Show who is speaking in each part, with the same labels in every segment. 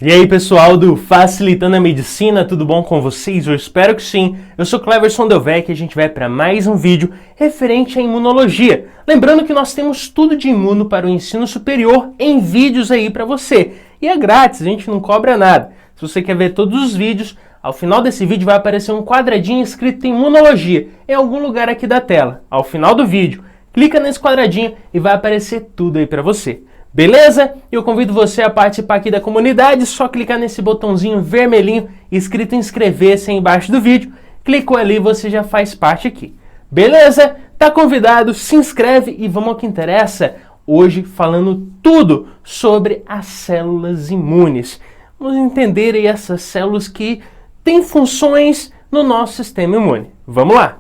Speaker 1: E aí pessoal do Facilitando a Medicina, tudo bom com vocês? Eu espero que sim. Eu sou Cleverson Delvecq e a gente vai para mais um vídeo referente à imunologia. Lembrando que nós temos tudo de imuno para o ensino superior em vídeos aí para você. E é grátis, a gente não cobra nada. Se você quer ver todos os vídeos, ao final desse vídeo vai aparecer um quadradinho escrito imunologia em algum lugar aqui da tela. Ao final do vídeo, clica nesse quadradinho e vai aparecer tudo aí para você. Beleza? Eu convido você a participar aqui da comunidade, só clicar nesse botãozinho vermelhinho escrito inscrever-se aí embaixo do vídeo. Clicou ali, você já faz parte aqui. Beleza? Tá convidado, se inscreve e vamos ao que interessa. Hoje falando tudo sobre as células imunes. Vamos entender aí essas células que têm funções no nosso sistema imune. Vamos lá!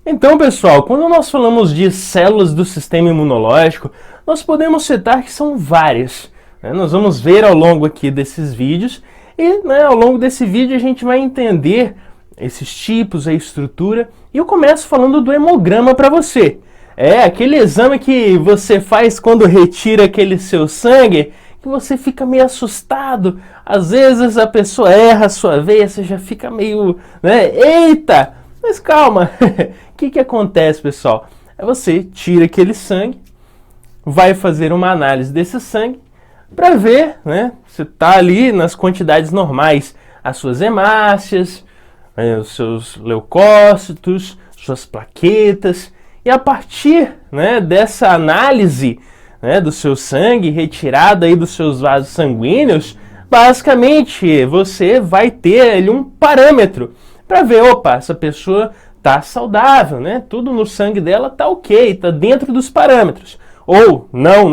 Speaker 1: Então, pessoal, quando nós falamos de células do sistema imunológico, nós podemos citar que são várias. Nós vamos ver ao longo aqui desses vídeos e ao longo desse vídeo a gente vai entender esses tipos, a estrutura. E eu começo falando do hemograma para você. É aquele exame que você faz quando retira aquele seu sangue, que você fica meio assustado. Às vezes a pessoa erra a sua veia, você já fica meio, eita! Mas calma, o que acontece, pessoal? Você tira aquele sangue, vai fazer uma análise desse sangue para ver, se está ali nas quantidades normais, as suas hemácias, os seus leucócitos, suas plaquetas, e a partir dessa análise do seu sangue, retirada aí dos seus vasos sanguíneos, basicamente você vai ter ali um parâmetro para ver, opa, essa pessoa está saudável, tudo no sangue dela está ok, está dentro dos parâmetros. Ou não,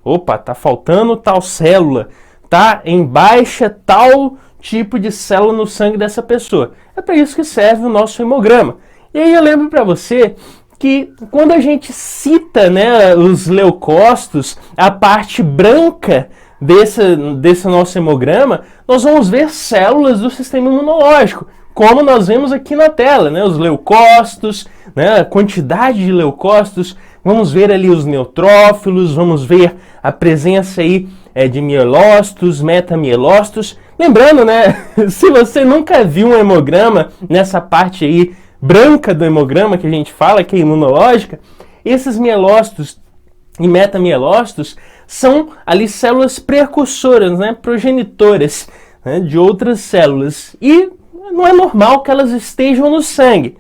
Speaker 1: opa, está faltando tal célula, está em baixa tal tipo de célula no sangue dessa pessoa. É para isso que serve o nosso hemograma. E aí eu lembro para você que quando a gente cita os leucócitos, a parte branca desse nosso hemograma, nós vamos ver células do sistema imunológico, como nós vemos aqui na tela, os leucócitos, a quantidade de leucócitos, vamos ver ali os neutrófilos, vamos ver a presença aí de mielócitos, metamielócitos. Lembrando, se você nunca viu um hemograma, nessa parte aí branca do hemograma que a gente fala, que é imunológica, esses mielócitos e metamielócitos são ali células precursoras, progenitoras de outras células. E não é normal que elas estejam no sangue,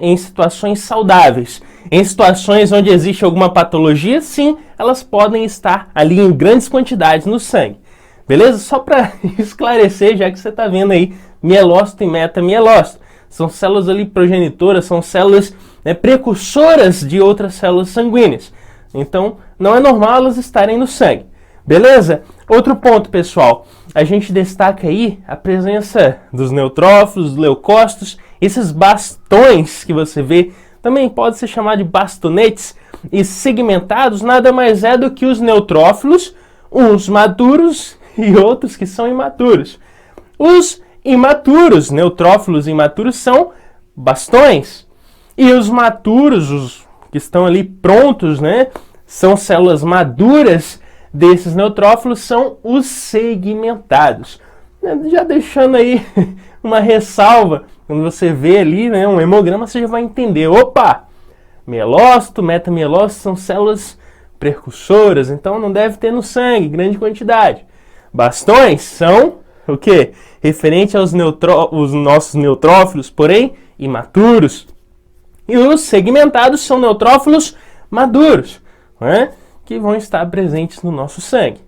Speaker 1: em situações saudáveis. Em situações onde existe alguma patologia, sim, elas podem estar ali em grandes quantidades no sangue. Beleza? Só para esclarecer, já que você está vendo aí mielócito e metamielócito. São células ali progenitoras, são células precursoras de outras células sanguíneas. Então, não é normal elas estarem no sangue. Beleza? Outro ponto, pessoal. A gente destaca aí a presença dos neutrófilos, leucócitos, esses bastões que você vê, também pode ser chamado de bastonetes, e segmentados nada mais é do que os neutrófilos, uns maduros e outros que são imaturos. Os imaturos, neutrófilos imaturos, são bastões, e os maturos, os que estão ali prontos, são células maduras desses neutrófilos, são os segmentados. Já deixando aí uma ressalva, quando você vê ali um hemograma, você já vai entender, opa, mielócito, metamielócito são células precursoras, então não deve ter no sangue, grande quantidade. Bastões são o quê? Referente aos os nossos neutrófilos, porém imaturos. E os segmentados são neutrófilos maduros, que vão estar presentes no nosso sangue.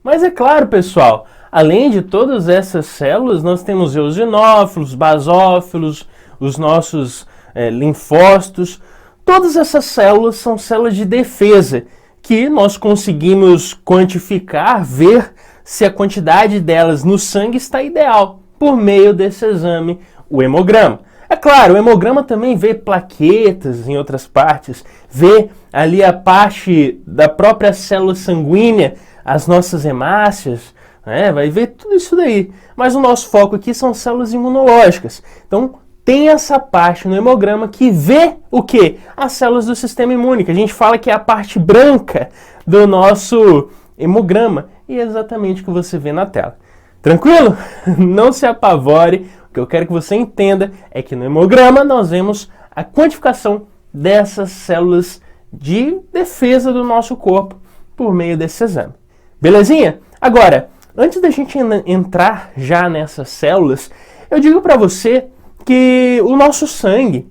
Speaker 1: Mas é claro, pessoal, além de todas essas células, nós temos eosinófilos, basófilos, os nossos linfócitos. Todas essas células são células de defesa, que nós conseguimos quantificar, ver se a quantidade delas no sangue está ideal, por meio desse exame, o hemograma. É claro, o hemograma também vê plaquetas em outras partes, vê ali a parte da própria célula sanguínea, as nossas hemácias, vai ver tudo isso daí. Mas o nosso foco aqui são células imunológicas. Então, tem essa parte no hemograma que vê o quê? As células do sistema imune, que a gente fala que é a parte branca do nosso hemograma. e é exatamente o que você vê na tela. Tranquilo? Não se apavore. O que eu quero que você entenda é que no hemograma nós vemos a quantificação dessas células de defesa do nosso corpo por meio desse exame. Belezinha? Agora, antes da gente entrar já nessas células, eu digo para você que o nosso sangue,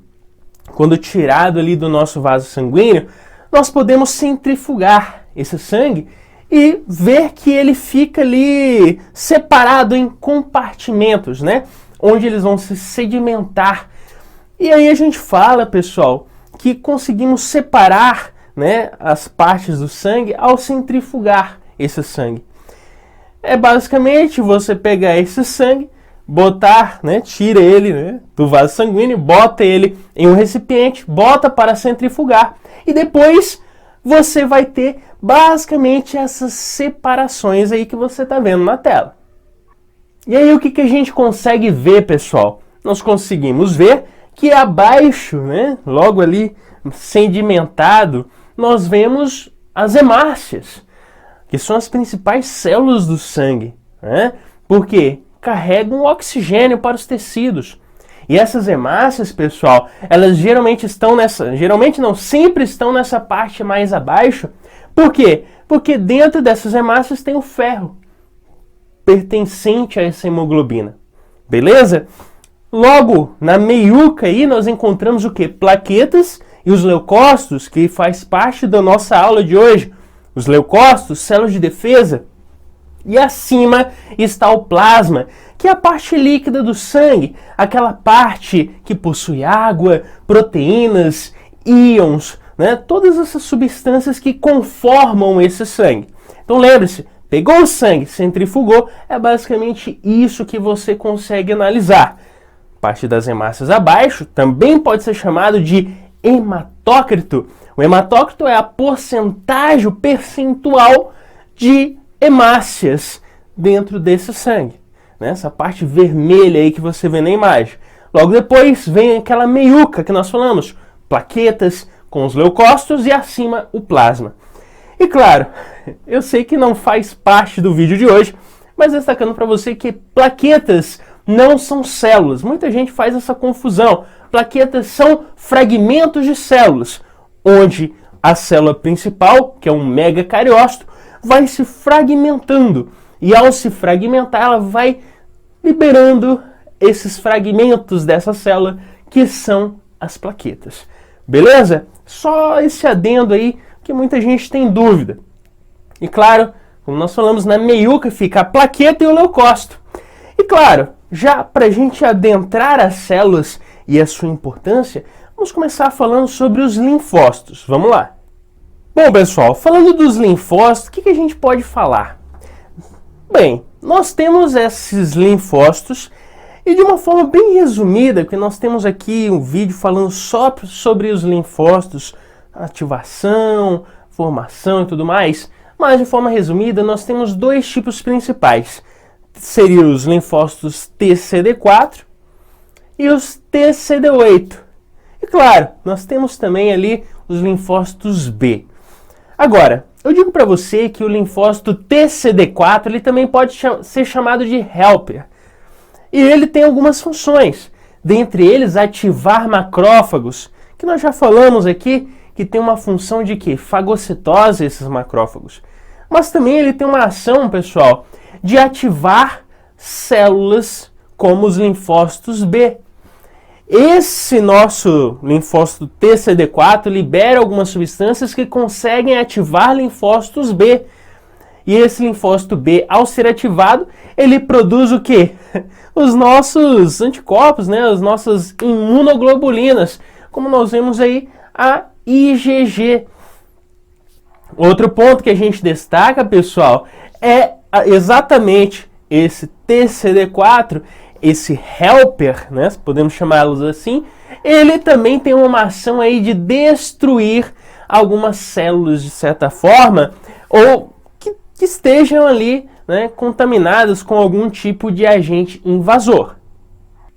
Speaker 1: quando tirado ali do nosso vaso sanguíneo, nós podemos centrifugar esse sangue e ver que ele fica ali separado em compartimentos, né? Onde eles vão se sedimentar. E aí a gente fala, pessoal, que conseguimos separar, né, as partes do sangue ao centrifugar esse sangue. É basicamente você pegar esse sangue, botar, né, tira ele, né, do vaso sanguíneo, bota ele em um recipiente, bota para centrifugar e depois você vai ter basicamente essas separações aí que você está vendo na tela. E aí o que a gente consegue ver, pessoal? Nós conseguimos ver que abaixo, né, logo ali sedimentado, nós vemos as hemácias, que são as principais células do sangue, né? Porque carregam oxigênio para os tecidos. E essas hemácias, pessoal, elas geralmente estão sempre estão nessa parte mais abaixo. Por quê? Porque dentro dessas hemácias tem o ferro, pertencente a essa hemoglobina. Beleza? Logo, na meiuca aí, nós encontramos o quê? Plaquetas e os leucócitos, que faz parte da nossa aula de hoje. Os leucócitos, células de defesa. E acima está o plasma, que é a parte líquida do sangue, aquela parte que possui água, proteínas, íons, né? Todas essas substâncias que conformam esse sangue. Então lembre-se, pegou o sangue, centrifugou, é basicamente isso que você consegue analisar. Parte das hemácias abaixo também pode ser chamado de hematócrito. O hematócrito é a porcentagem, o percentual de hemácias dentro desse sangue, né? Essa parte vermelha aí que você vê na imagem. Logo depois vem aquela meiuca que nós falamos, plaquetas com os leucócitos e acima o plasma. E claro, eu sei que não faz parte do vídeo de hoje, mas destacando para você que plaquetas não são células. Muita gente faz essa confusão. Plaquetas são fragmentos de células, onde a célula principal, que é um megacariócito, vai se fragmentando. E ao se fragmentar, ela vai liberando esses fragmentos dessa célula, que são as plaquetas. Beleza? Só esse adendo aí, que muita gente tem dúvida. E claro, como nós falamos, na meiuca fica a plaqueta e o leucócito. E claro, já para a gente adentrar as células e a sua importância, vamos começar falando sobre os linfócitos. Vamos lá. Bom, pessoal, falando dos linfócitos, o que a gente pode falar? Bem, nós temos esses linfócitos e de uma forma bem resumida, porque nós temos aqui um vídeo falando só sobre os linfócitos, ativação, formação e tudo mais, mas de forma resumida nós temos dois tipos principais. Seriam os linfócitos TCD4 e os TCD8. E claro, nós temos também ali os linfócitos B. Agora, eu digo para você que o linfócito TCD4 ele também pode ser chamado de helper. E ele tem algumas funções. Dentre eles, ativar macrófagos, que nós já falamos aqui, que tem uma função de quê? Fagocitose esses macrófagos. Mas também ele tem uma ação, pessoal, de ativar células como os linfócitos B. Esse nosso linfócito TCD4 libera algumas substâncias que conseguem ativar linfócitos B. E esse linfócito B, ao ser ativado, ele produz o quê? Os nossos anticorpos, né? As nossas imunoglobulinas, como nós vemos aí a IgG. Outro ponto que a gente destaca, pessoal, é exatamente esse TCD4, esse helper, né, podemos chamá-los assim, ele também tem uma ação aí de destruir algumas células de certa forma, ou que estejam ali, né, contaminadas com algum tipo de agente invasor.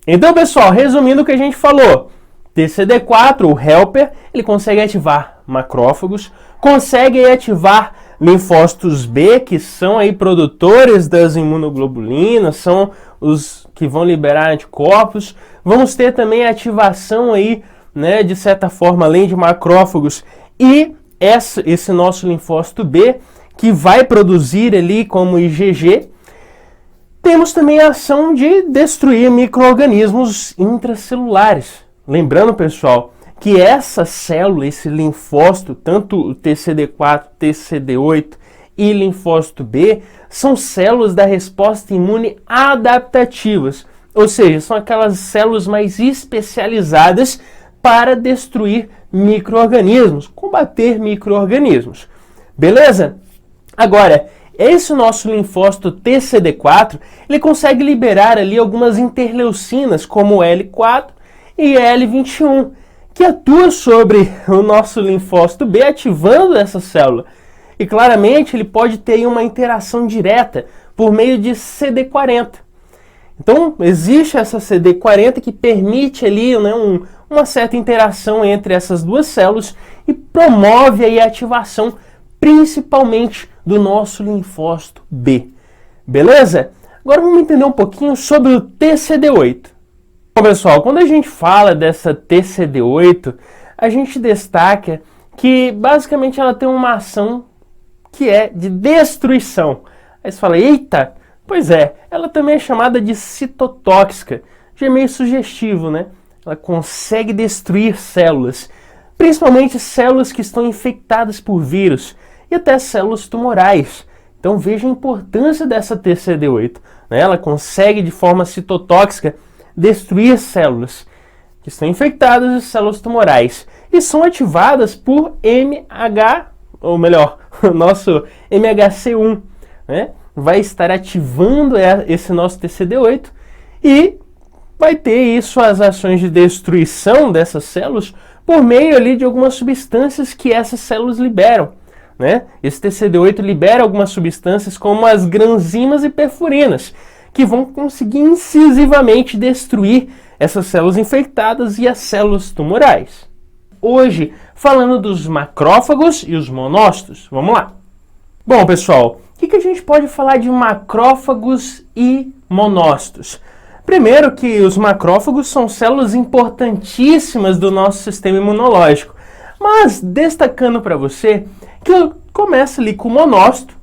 Speaker 1: Então, pessoal, resumindo o que a gente falou, TCD4, o helper, ele consegue ativar macrófagos, consegue ativar linfócitos B, que são aí produtores das imunoglobulinas, são os que vão liberar anticorpos. Vamos ter também a ativação aí, né, de certa forma, além de macrófagos, e esse nosso linfócito B, que vai produzir ali como IgG. Temos também a ação de destruir micro-organismos intracelulares. Lembrando, pessoal, que essa célula, esse linfócito, tanto o TCD4, TCD8 e linfócito B, são células da resposta imune adaptativas, ou seja, são aquelas células mais especializadas para destruir micro-organismos, combater micro-organismos. Beleza? Agora, esse nosso linfócito TCD4, ele consegue liberar ali algumas interleucinas, como L4 e L21, que atua sobre o nosso linfócito B, ativando essa célula. E claramente ele pode ter uma interação direta por meio de CD40. Então, existe essa CD40 que permite ali, né, uma certa interação entre essas duas células e promove aí a ativação principalmente do nosso linfócito B. Beleza? Agora vamos entender um pouquinho sobre o TCD8. Bom, pessoal, quando a gente fala dessa TCD8, a gente destaca que basicamente ela tem uma ação que é de destruição. Aí você fala, eita, pois é, ela também é chamada de citotóxica. Já é meio sugestivo, né? Ela consegue destruir células, principalmente células que estão infectadas por vírus e até células tumorais. Então veja a importância dessa TCD8. Né? Ela consegue de forma citotóxica destruir células que estão infectadas e células tumorais e são ativadas por MH, ou melhor, o nosso MHC1, né? Vai estar ativando esse nosso TCD8 e vai ter isso, as ações de destruição dessas células por meio ali de algumas substâncias que essas células liberam, né? Esse TCD8 libera algumas substâncias como as granzimas e perfurinas, que vão conseguir incisivamente destruir essas células infectadas e as células tumorais. Hoje, falando dos macrófagos e os monócitos, vamos lá. Bom, pessoal, o que a gente pode falar de macrófagos e monócitos? Primeiro que os macrófagos são células importantíssimas do nosso sistema imunológico, mas destacando para você que começa ali com o monócito,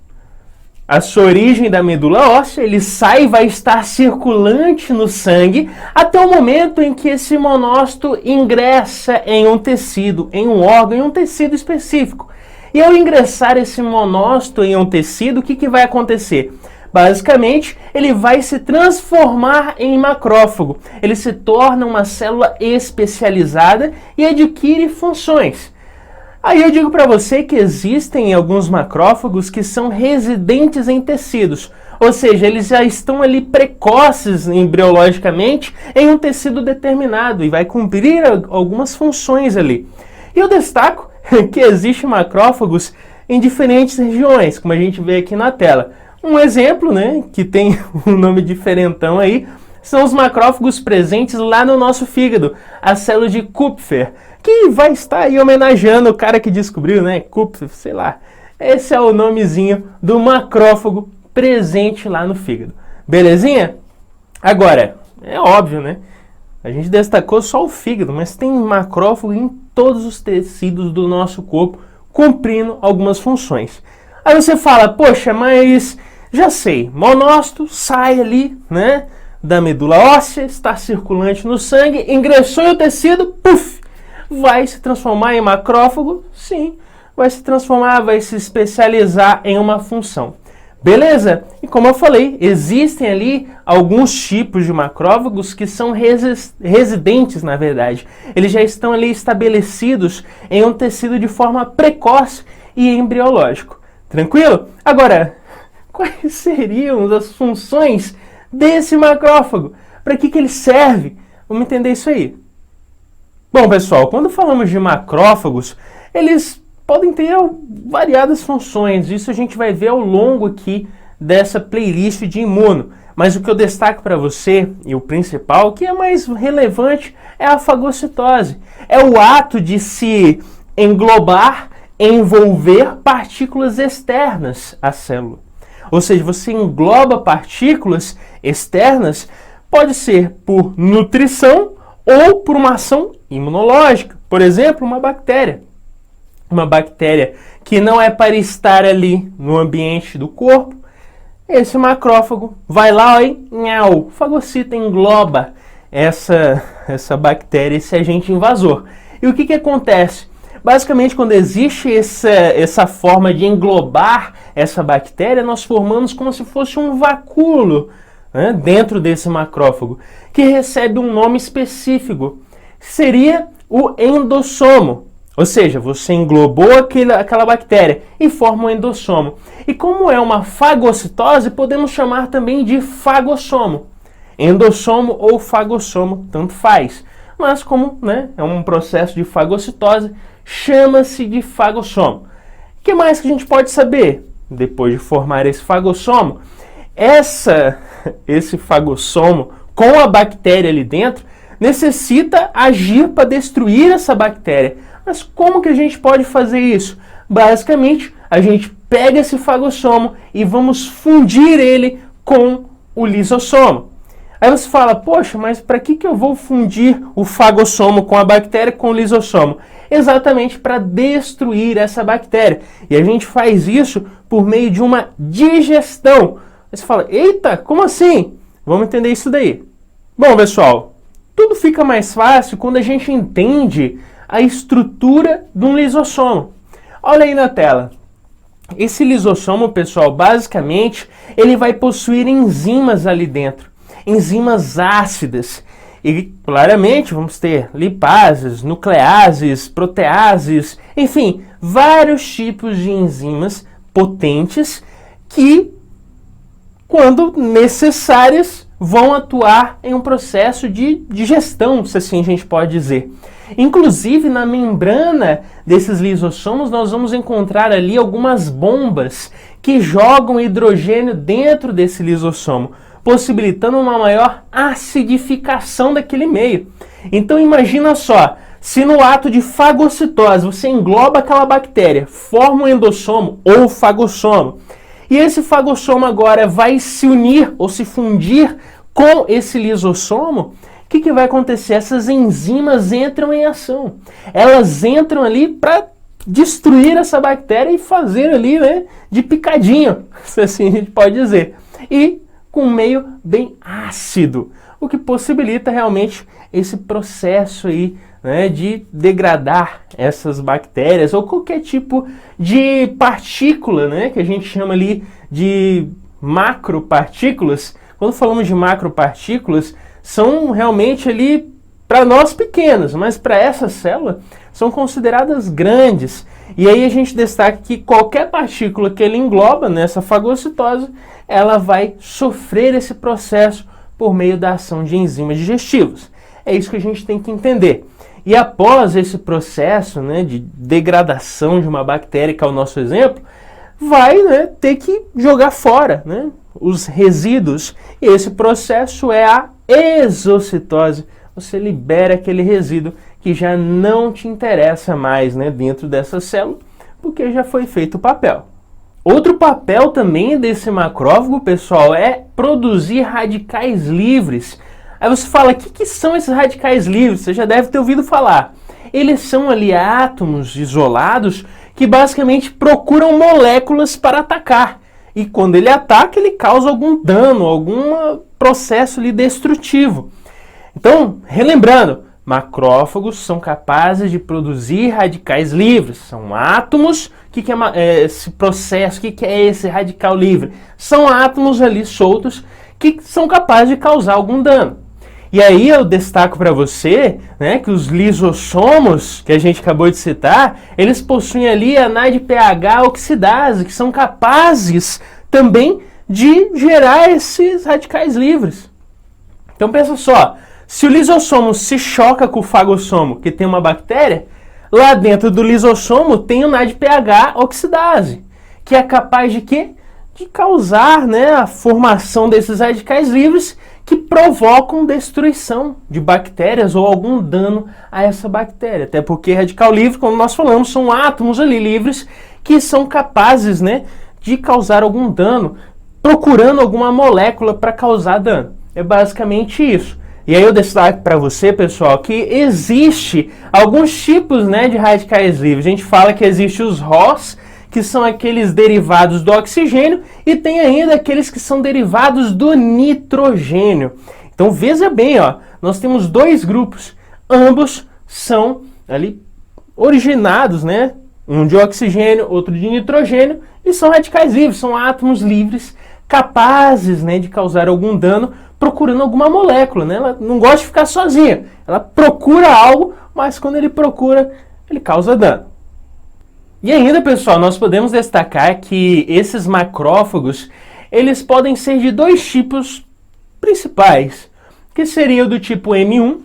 Speaker 1: a sua origem da medula óssea, ele sai e vai estar circulante no sangue até o momento em que esse monócito ingressa em um tecido, em um órgão, em um tecido específico. E ao ingressar esse monócito em um tecido, o que vai acontecer? Basicamente, ele vai se transformar em macrófago. Ele se torna uma célula especializada e adquire funções. Aí eu digo para você que existem alguns macrófagos que são residentes em tecidos, ou seja, eles já estão ali precoces embriologicamente em um tecido determinado e vai cumprir algumas funções ali. E eu destaco que existem macrófagos em diferentes regiões, como a gente vê aqui na tela. Um exemplo, né, que tem um nome diferentão aí, são os macrófagos presentes lá no nosso fígado, a célula de Kupfer, que vai estar aí homenageando o cara que descobriu, né, Kupfer, sei lá. Esse é o nomezinho do macrófago presente lá no fígado. Belezinha? Agora, é óbvio, né? A gente destacou só o fígado, mas tem macrófago em todos os tecidos do nosso corpo, cumprindo algumas funções. Aí você fala, poxa, mas já sei, monócito sai ali, né, da medula óssea, está circulante no sangue, ingressou em o tecido, puf, vai se transformar em macrófago? Sim, vai se transformar, vai se especializar em uma função. Beleza? E como eu falei, existem ali alguns tipos de macrófagos que são residentes, na verdade. Eles já estão ali estabelecidos em um tecido de forma precoce e embriológico. Tranquilo? Agora, quais seriam as funções desse macrófago? Para que ele serve? Vamos entender isso aí. Bom, pessoal, quando falamos de macrófagos, eles podem ter variadas funções. Isso a gente vai ver ao longo aqui dessa playlist de imuno. Mas o que eu destaco para você, e o principal, que é mais relevante, é a fagocitose. É o ato de se englobar envolver partículas externas à célula. Ou seja, você engloba partículas externas, pode ser por nutrição ou por uma ação imunológica. Por exemplo, uma bactéria. Uma bactéria que não é para estar ali no ambiente do corpo, esse macrófago vai lá e fagocita, engloba essa bactéria, esse agente invasor. E o que acontece? Basicamente, quando existe essa forma de englobar essa bactéria, nós formamos como se fosse um vacúolo, né, dentro desse macrófago, que recebe um nome específico. Seria o endossomo. Ou seja, você englobou aquela bactéria e forma um endossomo. E como é uma fagocitose, podemos chamar também de fagossomo. Endossomo ou fagossomo, tanto faz. Mas como, né, é um processo de fagocitose, chama-se de fagossomo. O que mais que a gente pode saber? Depois de formar esse fagossomo, esse fagossomo com a bactéria ali dentro necessita agir para destruir essa bactéria. Mas como que a gente pode fazer isso? Basicamente, a gente pega esse fagossomo e vamos fundir ele com o lisossomo. Aí você fala, poxa, mas para que eu vou fundir o fagossomo com a bactéria com o lisossomo? Exatamente para destruir essa bactéria. E a gente faz isso por meio de uma digestão. Aí você fala, eita, como assim? Vamos entender isso daí. Bom, pessoal, tudo fica mais fácil quando a gente entende a estrutura de um lisossomo. Olha aí na tela. Esse lisossomo, pessoal, basicamente, ele vai possuir enzimas ali dentro. Enzimas ácidas. E, claramente, vamos ter lipases, nucleases, proteases, enfim, vários tipos de enzimas potentes que, quando necessárias, vão atuar em um processo de digestão, se assim a gente pode dizer. Inclusive, na membrana desses lisossomos, nós vamos encontrar ali algumas bombas que jogam hidrogênio dentro desse lisossomo, possibilitando uma maior acidificação daquele meio. Então, imagina só, se no ato de fagocitose você engloba aquela bactéria, forma um endossomo ou fagossomo, e esse fagossomo agora vai se unir ou se fundir com esse lisossomo, o que vai acontecer? Essas enzimas entram em ação. Elas entram ali para destruir essa bactéria e fazer ali, né, de picadinho, se assim a gente pode dizer. E com um meio bem ácido, o que possibilita realmente esse processo aí, né, de degradar essas bactérias ou qualquer tipo de partícula, né, que a gente chama ali de macropartículas. Quando falamos de macropartículas, são realmente ali para nós pequenas, mas para essa célula são consideradas grandes. E aí a gente destaca que qualquer partícula que ele engloba nessa fagocitose, ela vai sofrer esse processo por meio da ação de enzimas digestivas. É isso que a gente tem que entender. E após esse processo, né, de degradação de uma bactéria, que é o nosso exemplo, vai, né, ter que jogar fora, né, os resíduos. E esse processo é a exocitose. Você libera aquele resíduo que já não te interessa mais, né, dentro dessa célula, porque já foi feito o papel. Outro papel também desse macrófago, pessoal, é produzir radicais livres. Aí você fala, o que são esses radicais livres? Você já deve ter ouvido falar. Eles são ali átomos isolados que basicamente procuram moléculas para atacar. E quando ele ataca, ele causa algum dano, algum processo ali destrutivo. Então, relembrando, macrófagos são capazes de produzir radicais livres. São átomos. O que é esse processo? O que é esse radical livre? São átomos ali soltos que são capazes de causar algum dano. E aí eu destaco para você, né, que os lisossomos, que a gente acabou de citar, eles possuem ali a NADPH oxidase, que são capazes também de gerar esses radicais livres. Então pensa só, se o lisossomo se choca com o fagossomo, que tem uma bactéria, lá dentro do lisossomo tem o NADPH oxidase, que é capaz de quê? De causar, né, a formação desses radicais livres que provocam destruição de bactérias ou algum dano a essa bactéria. Até porque radical livre, como nós falamos, são átomos ali livres que são capazes, né, de causar algum dano, procurando alguma molécula para causar dano. É basicamente isso. E aí eu destaco para você, pessoal, que existe alguns tipos, né, de radicais livres. A gente fala que existe os ROS, que são aqueles derivados do oxigênio, e tem ainda aqueles que são derivados do nitrogênio. Então veja bem, ó, nós temos dois grupos, ambos são ali originados, né, um de oxigênio, outro de nitrogênio, e são radicais livres, são átomos livres capazes, né, de causar algum dano procurando alguma molécula, né? Ela não gosta de ficar sozinha, ela procura algo, mas quando ele procura, ele causa dano. E ainda, pessoal, nós podemos destacar que esses macrófagos, eles podem ser de dois tipos principais, que seria o do tipo M1,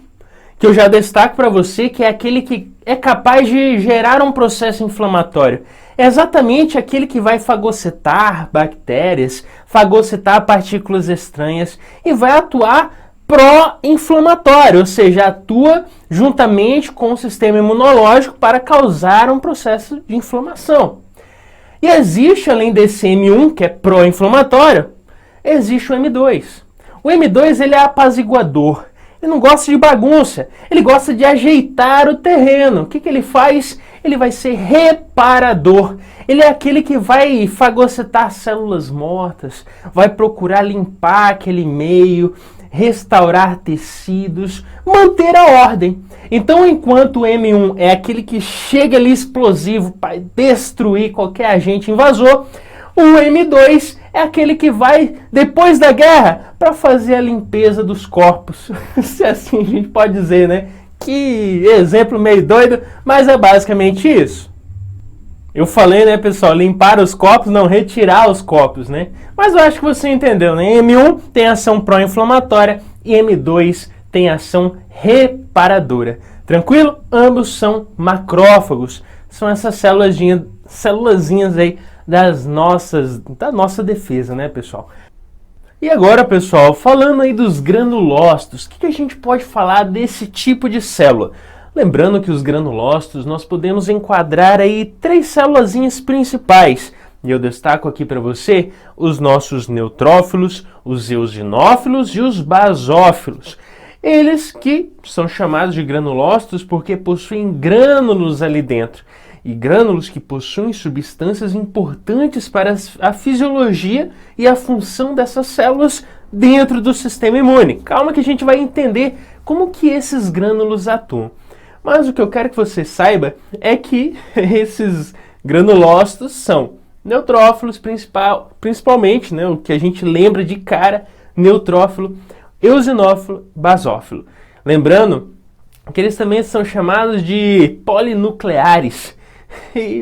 Speaker 1: que eu já destaco para você, que é aquele que é capaz de gerar um processo inflamatório. É exatamente aquele que vai fagocitar bactérias, fagocitar partículas estranhas e vai atuar pró-inflamatório, ou seja, atua juntamente com o sistema imunológico para causar um processo de inflamação. E existe, além desse M1, que é pró-inflamatório, existe o M2. O M2 ele é apaziguador. Ele não gosta de bagunça, ele gosta de ajeitar o terreno. O que ele faz? Ele vai ser reparador. Ele é aquele que vai fagocitar células mortas, vai procurar limpar aquele meio, restaurar tecidos, manter a ordem. Então, enquanto o M1 é aquele que chega ali explosivo para destruir qualquer agente invasor, o M2 é aquele que vai, depois da guerra, para fazer a limpeza dos corpos. Se assim a gente pode dizer, né? Que exemplo meio doido, mas é basicamente isso. Eu falei, né, pessoal, limpar os corpos, não retirar os corpos, né? Mas eu acho que você entendeu, né? M1 tem ação pró-inflamatória e M2 tem ação reparadora. Tranquilo? Ambos são macrófagos. São essas célulazinhas aí da nossa defesa, né, pessoal? E agora, pessoal, falando aí dos granulócitos, o que a gente pode falar desse tipo de célula? Lembrando que os granulócitos nós podemos enquadrar aí 3 célulazinhas principais. E eu destaco aqui para você os nossos neutrófilos, os eosinófilos e os basófilos. Eles que são chamados de granulócitos porque possuem grânulos ali dentro. E grânulos que possuem substâncias importantes para a fisiologia e a função dessas células dentro do sistema imune. Calma que a gente vai entender como que esses grânulos atuam. Mas o que eu quero que você saiba é que esses granulócitos são neutrófilos principalmente, né, o que a gente lembra de cara, neutrófilo, eosinófilo, basófilo. Lembrando que eles também são chamados de polinucleares,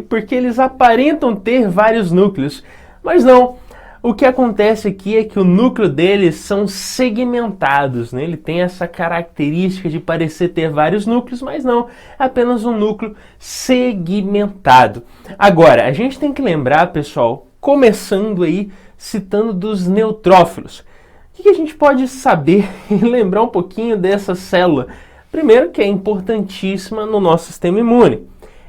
Speaker 1: porque eles aparentam ter vários núcleos, mas não. O que acontece aqui é que o núcleo deles são segmentados, né? Ele tem essa característica de parecer ter vários núcleos, mas não, é apenas um núcleo segmentado. Agora, a gente tem que lembrar, pessoal, começando aí, citando dos neutrófilos. O que a gente pode saber e lembrar um pouquinho dessa célula? Primeiro, que é importantíssima no nosso sistema imune.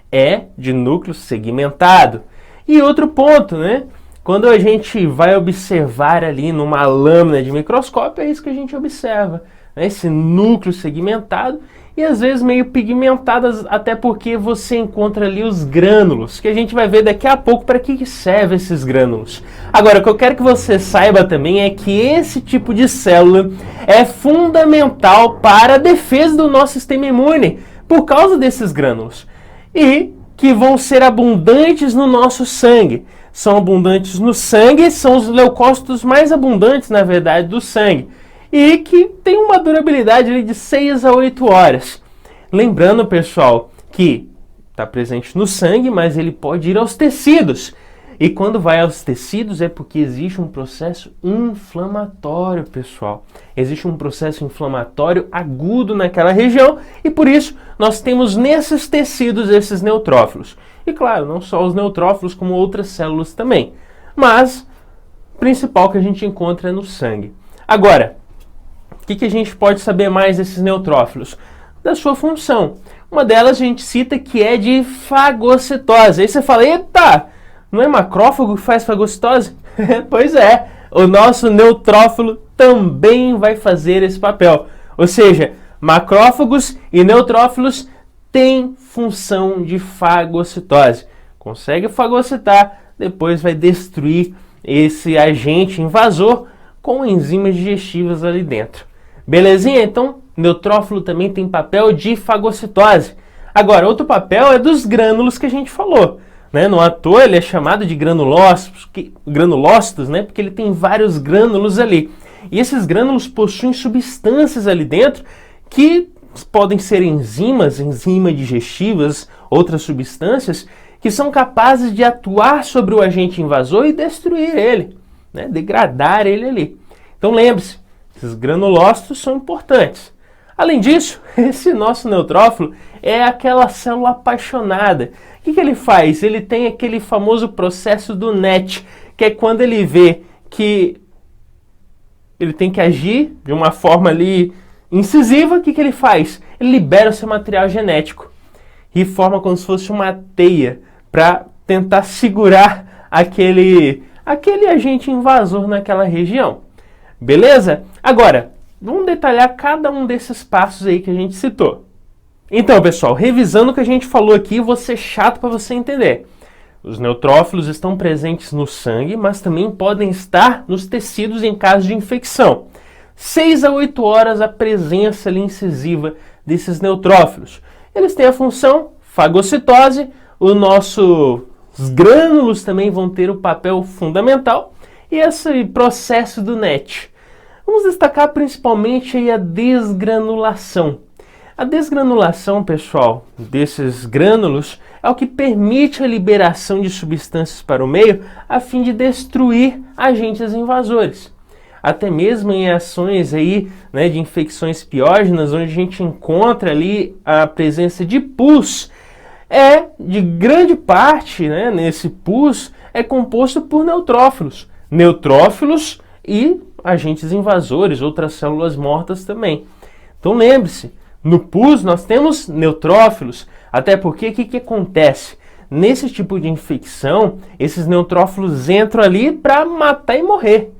Speaker 1: É de núcleo segmentado. E outro ponto, né? Quando a gente vai observar ali numa lâmina de microscópio, é isso que a gente observa, né? Esse núcleo segmentado e às vezes meio pigmentadas, até porque você encontra ali os grânulos, que a gente vai ver daqui a pouco para que servem esses grânulos. Agora, o que eu quero que você saiba também é que esse tipo de célula é fundamental para a defesa do nosso sistema imune, por causa desses grânulos, e que vão ser abundantes no nosso sangue. São abundantes no sangue, são os leucócitos mais abundantes, na verdade, do sangue. E que tem uma durabilidade ali de 6 a 8 horas. Lembrando, pessoal, que está presente no sangue, mas ele pode ir aos tecidos. E quando vai aos tecidos é porque existe um processo inflamatório, pessoal. Existe um processo inflamatório agudo naquela região e por isso nós temos nesses tecidos esses neutrófilos. E claro, não só os neutrófilos, como outras células também. Mas o principal que a gente encontra é no sangue. Agora, O que a gente pode saber mais desses neutrófilos? Da sua função. Uma delas a gente cita que é de fagocitose. Aí você fala, eita, não é macrófago que faz fagocitose? Pois é, o nosso neutrófilo também vai fazer esse papel. Ou seja, macrófagos e neutrófilos têm função de fagocitose. Consegue fagocitar, depois vai destruir esse agente invasor com enzimas digestivas ali dentro. Belezinha? Então, neutrófilo também tem papel de fagocitose. Agora, outro papel é dos grânulos que a gente falou. Né? No à toa ele é chamado de granulócitos, né? Porque ele tem vários grânulos ali. E esses grânulos possuem substâncias ali dentro que podem ser enzimas digestivas, outras substâncias, que são capazes de atuar sobre o agente invasor e destruir ele, né? Degradar ele ali. Então lembre-se, esses granulócitos são importantes. Além disso, esse nosso neutrófilo é aquela célula apaixonada. O que ele faz? Ele tem aquele famoso processo do NET, que é quando ele vê que ele tem que agir de uma forma ali incisiva. O que ele faz? Ele libera o seu material genético e forma como se fosse uma teia para tentar segurar aquele agente invasor naquela região. Beleza? Agora, vamos detalhar cada um desses passos aí que a gente citou. Então, pessoal, revisando o que a gente falou aqui, vou ser chato para você entender. Os neutrófilos estão presentes no sangue, mas também podem estar nos tecidos em caso de infecção. 6 a 8 horas a presença ali incisiva desses neutrófilos. Eles têm a função fagocitose, os grânulos também vão ter o papel fundamental e esse processo do NET. Vamos destacar principalmente aí a desgranulação. A desgranulação, pessoal, desses grânulos é o que permite a liberação de substâncias para o meio a fim de destruir agentes invasores. Até mesmo em ações aí, né, de infecções piógenas, onde a gente encontra ali a presença de pus, de grande parte, né, nesse pus, é composto por neutrófilos. Neutrófilos e agentes invasores, outras células mortas também. Então lembre-se, no pus nós temos neutrófilos, até porque o que acontece? Nesse tipo de infecção, esses neutrófilos entram ali para matar e morrer.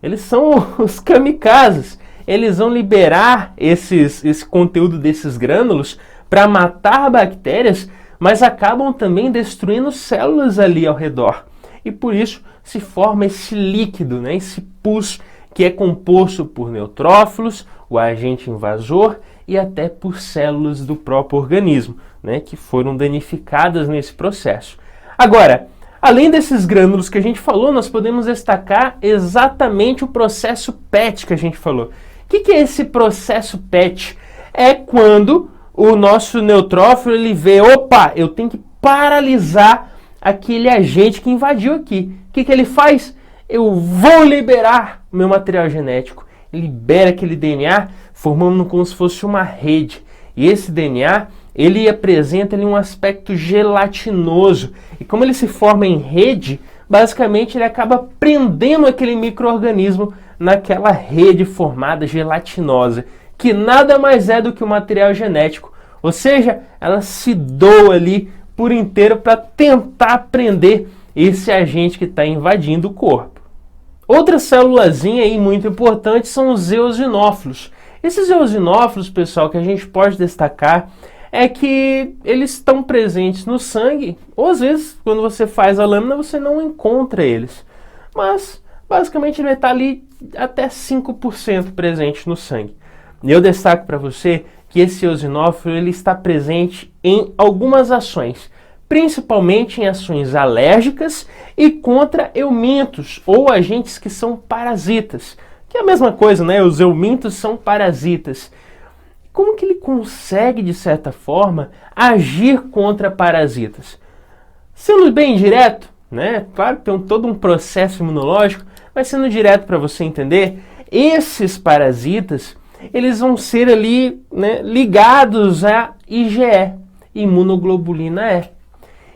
Speaker 1: Eles são os kamikazes. Eles vão liberar esse conteúdo desses grânulos para matar bactérias, mas acabam também destruindo células ali ao redor. E por isso se forma esse líquido, né? Esse pus, que é composto por neutrófilos, o agente invasor e até por células do próprio organismo, né? Que foram danificadas nesse processo. Agora, além desses grânulos que a gente falou, nós podemos destacar exatamente o processo PET que a gente falou. O que é esse processo PET? É quando o nosso neutrófilo ele vê, opa, eu tenho que paralisar aquele agente que invadiu aqui. O que ele faz? Eu vou liberar o meu material genético. Libera aquele DNA, formando como se fosse uma rede. E esse DNA, ele apresenta ali um aspecto gelatinoso. E como ele se forma em rede, basicamente ele acaba prendendo aquele micro-organismo naquela rede formada gelatinosa, que nada mais é do que o material genético. Ou seja, ela se doa ali por inteiro para tentar prender esse agente que está invadindo o corpo. Outra célulazinha aí muito importante são os eosinófilos. Esses eosinófilos, pessoal, que a gente pode destacar é que eles estão presentes no sangue, ou às vezes, quando você faz a lâmina, você não encontra eles. Mas, basicamente, ele vai estar ali até 5% presente no sangue. E eu destaco para você que esse eosinófilo ele está presente em algumas ações, principalmente em ações alérgicas e contra eumintos, ou agentes que são parasitas. Que é a mesma coisa, né? Os eumintos são parasitas. Como que ele consegue, de certa forma, agir contra parasitas? Sendo bem direto, né? Claro que tem todo um processo imunológico, mas sendo direto para você entender, esses parasitas, eles vão ser ali, né, ligados à IgE, imunoglobulina E.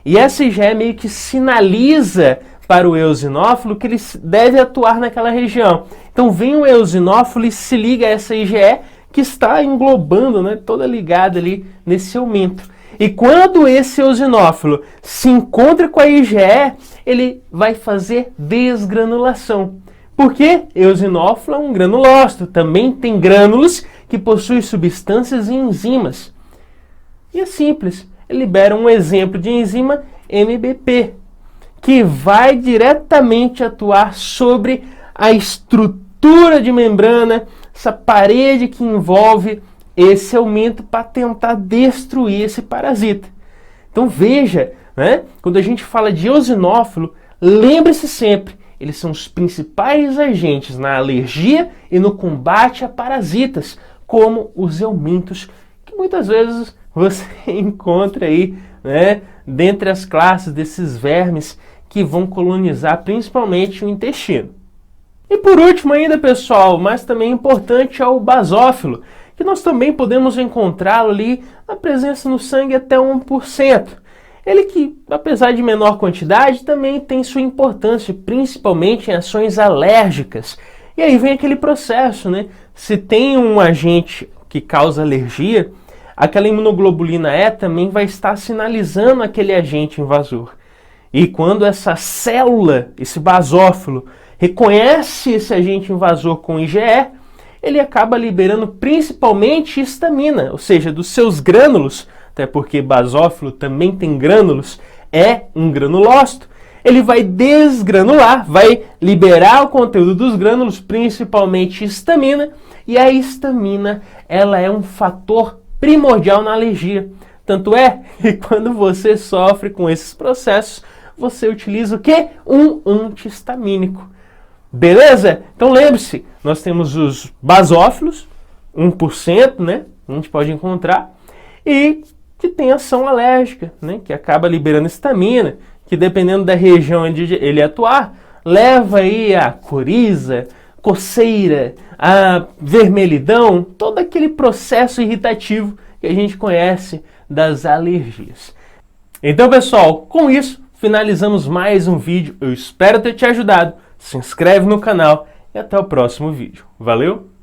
Speaker 1: E essa IgE meio que sinaliza para o eosinófilo que ele deve atuar naquela região. Então vem o eosinófilo e se liga a essa IgE que está englobando, né, toda ligada ali nesse aumento. E quando esse eosinófilo se encontra com a IgE, ele vai fazer desgranulação. Porque eosinófilo é um granulócito, também tem grânulos que possuem substâncias e enzimas. E é simples, ele libera um exemplo de enzima MBP, que vai diretamente atuar sobre a estrutura de membrana, essa parede que envolve esse aumento para tentar destruir esse parasita. Então veja, né, quando a gente fala de eosinófilo, lembre-se sempre, eles são os principais agentes na alergia e no combate a parasitas, como os eumintos, que muitas vezes você encontra aí, né, dentre as classes desses vermes que vão colonizar principalmente o intestino. E por último ainda, pessoal, mas também importante, é o basófilo, que nós também podemos encontrá-lo ali na presença no sangue até 1%. Ele que, apesar de menor quantidade, também tem sua importância, principalmente em ações alérgicas. E aí vem aquele processo, né? Se tem um agente que causa alergia, aquela imunoglobulina E também vai estar sinalizando aquele agente invasor. E quando essa célula, esse basófilo, reconhece esse agente invasor com IgE, ele acaba liberando principalmente histamina, ou seja, dos seus grânulos, até porque basófilo também tem grânulos, é um granulócito. Ele vai desgranular, vai liberar o conteúdo dos grânulos, principalmente histamina, e a histamina, ela é um fator primordial na alergia. Tanto é que quando você sofre com esses processos, você utiliza o quê? Um antihistamínico. Beleza? Então lembre-se, nós temos os basófilos, 1%, né? A gente pode encontrar, e que tem ação alérgica, né? Que acaba liberando histamina, que dependendo da região onde ele atuar, leva aí a coriza, coceira, a vermelhidão, todo aquele processo irritativo que a gente conhece das alergias. Então, pessoal, com isso, finalizamos mais um vídeo. Eu espero ter te ajudado. Se inscreve no canal e até o próximo vídeo. Valeu!